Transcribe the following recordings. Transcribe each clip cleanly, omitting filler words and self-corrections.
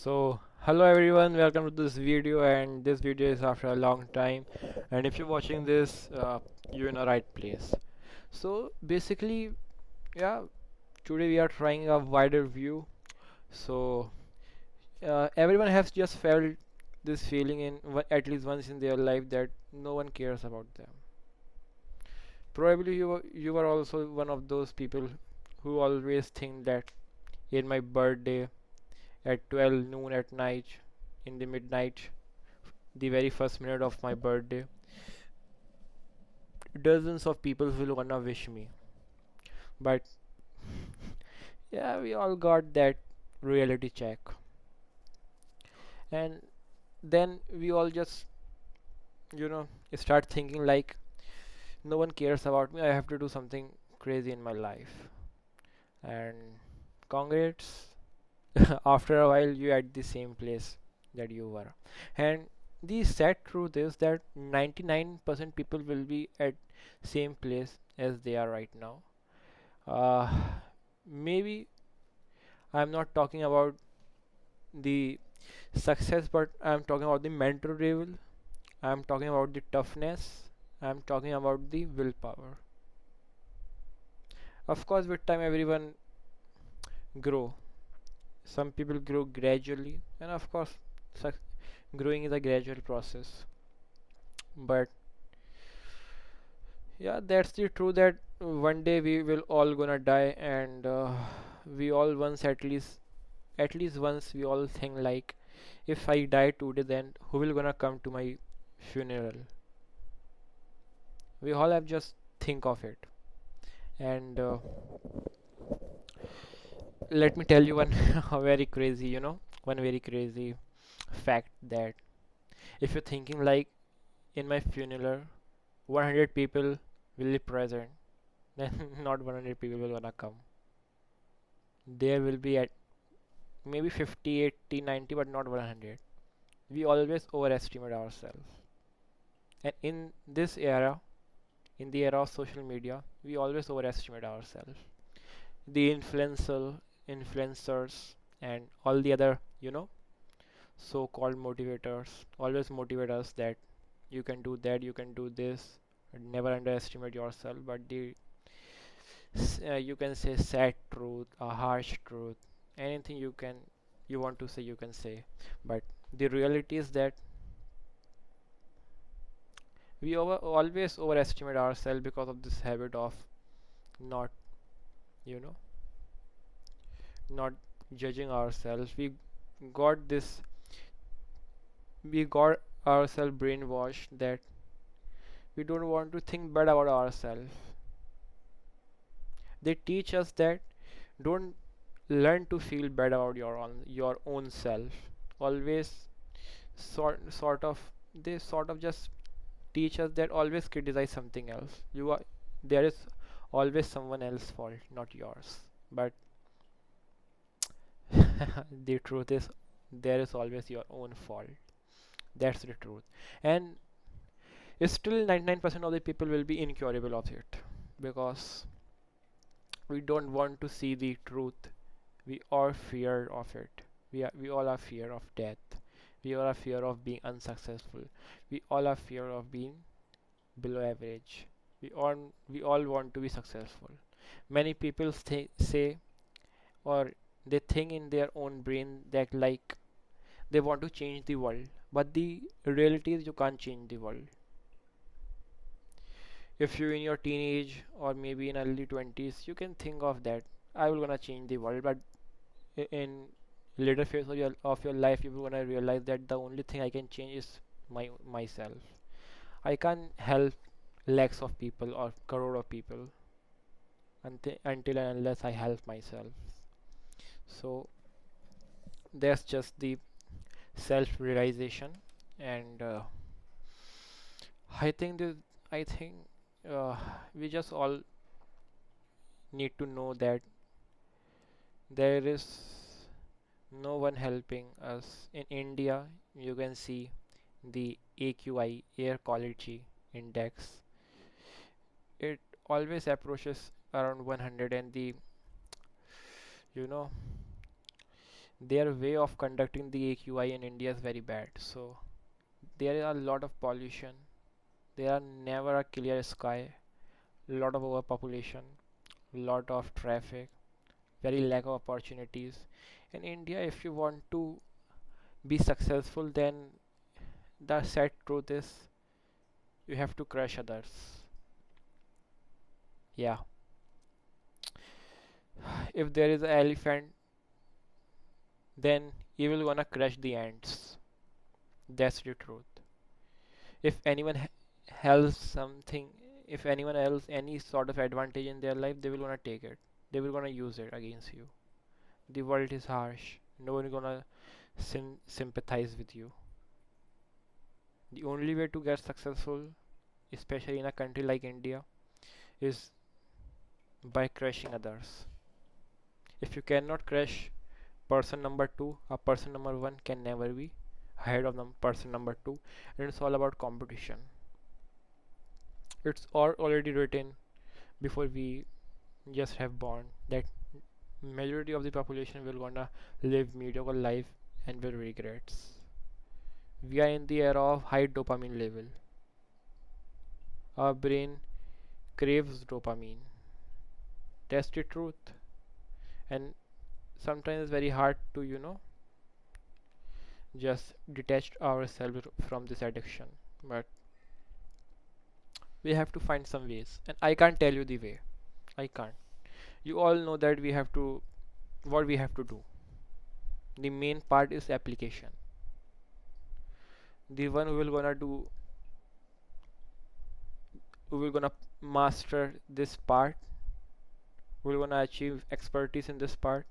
Hello everyone, welcome to this video, and this video is after a long time. And if you're watching this, you're in the right place. So, basically, yeah, today we are trying a wider view. So, everyone has just felt this feeling at least once in their life that no one cares about them. Probably you were also one of those people who always think that in my birthday at 12 noon at night, in the midnight, the very first minute of my birthday, dozens of people will gonna wish me. But yeah, we all got that reality check, and then we all just you know start thinking like no one cares about me. I have to do something crazy in my life. And congrats, after a while you at the same place that you were. And the sad truth is that 99% people will be at same place as they are right now. Uh, Maybe I'm not talking about the success, but I'm talking about the mental level. I'm talking about the toughness. I'm talking about the willpower. Of course, with time, everyone grow. Some people grow gradually, and of course, suc growing is a gradual process. But yeah, that's the truth that one day we will all gonna die, and we all once at least once we all think like, if I die today, then who will gonna come to my funeral? We all have just think of it. And let me tell you one very crazy, one very crazy fact, that if you're thinking like, in my funeral 100 people will be present, then not 100 people will gonna come. There will be at maybe 50, 80, 90, but not 100. We always overestimate ourselves. And in the era of social media, we always overestimate ourselves. The influencers and all the other, so-called motivators always motivate us that you can do that, you can do this, and never underestimate yourself. But you can say sad truth, a harsh truth, anything you want to say, you can say. But the reality is that always overestimate ourselves because of this habit of not, you know, not judging ourselves. Got this, we got ourselves brainwashed that we don't want to think bad about ourselves. They teach us that don't learn to feel bad about your own self. Always sort of they sort of just teach us that always criticize something else. There is always someone else's fault, not yours. But the truth is, there is always your own fault. That's the truth. And still 99% of the people will be incurable of it, because we don't want to see the truth. We are fear of it. We all are fear of death. We all are fear of being unsuccessful. We all are fear of being below average. We all want to be successful. Many people say, or they think in their own brain that like they want to change the world. But the reality is you can't change the world. If you're in your teenage or maybe in early 20s, you can think of that, I will gonna change the world. But in later phase of your life, you're gonna realize that the only thing I can change is myself. I can't help lakhs of people or crore of people until and unless I help myself. So that's just the self realization. And I think this I think uh, we just all need to know that there is no one helping us. In India, you can see the AQI, air quality index. It always approaches around 100, and you know Their way of conducting the AQI in India is very bad. So there are a lot of pollution. There are never a clear sky. Lot of overpopulation. Lot of traffic. Very lack of opportunities. In India, if you want to be successful, then the sad truth is you have to crush others. Yeah, if there is an elephant, then you will gonna crush the ants. That's the truth. If anyone has something, if anyone else any sort of advantage in their life, they will gonna take it. They will gonna use it against you. The world is harsh. No one is gonna sympathize with you. The only way to get successful, especially in a country like India, is by crushing others. If you cannot crush person number two, a person number one can never be ahead of the person number two, and it's all about competition. It's all already written before we just have born that majority of the population will gonna live mediocre life and will regrets. We are in the era of high dopamine level. Our brain craves dopamine. That's the truth. And sometimes it's very hard to, just detach ourselves from this addiction. But we have to find some ways. And I can't tell you the way. I can't. You all know that we have to, what we have to do. The main part is application. The one who will gonna master this part, who will gonna achieve expertise in this part,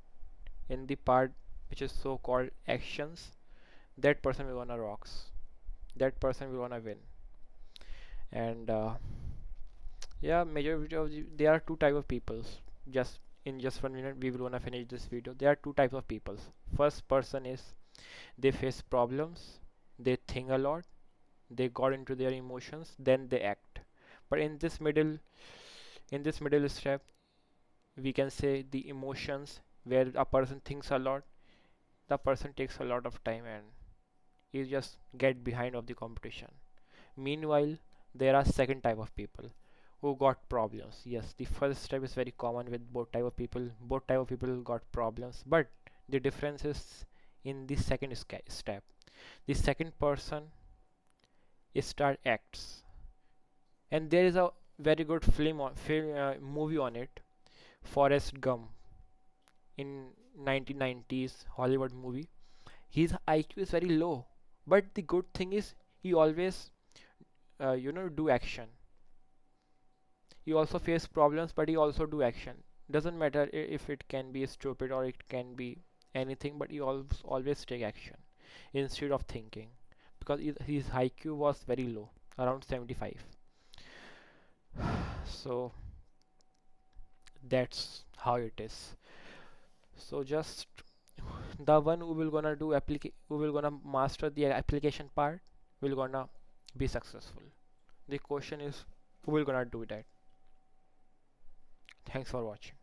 in the part which is so called actions, that person will gonna rocks. That person will gonna win. And yeah, majority of there are two type of peoples. Just in just 1 minute, we will gonna finish this video. There are two types of peoples. First person is they face problems, they think a lot, they got into their emotions, then they act. But in this middle step, we can say the emotions where a person thinks a lot, the person takes a lot of time and he just get behind of the competition. Meanwhile, there are second type of people who got problems. Yes, the first step is very common with both type of people. Both type of people got problems, but the difference is in the second step. The second person is start acts, and there is a very good movie on it, Forrest Gump, in 1990s Hollywood movie. His IQ is very low, but the good thing is he always do action. He also face problems, but he also do action. Doesn't matter if it can be stupid or it can be anything, but he always take action instead of thinking, because his IQ was very low, around 75. So that's how it is. So just the one who will gonna who will gonna master the application part will gonna be successful. The question is who will gonna do that. Thanks for watching.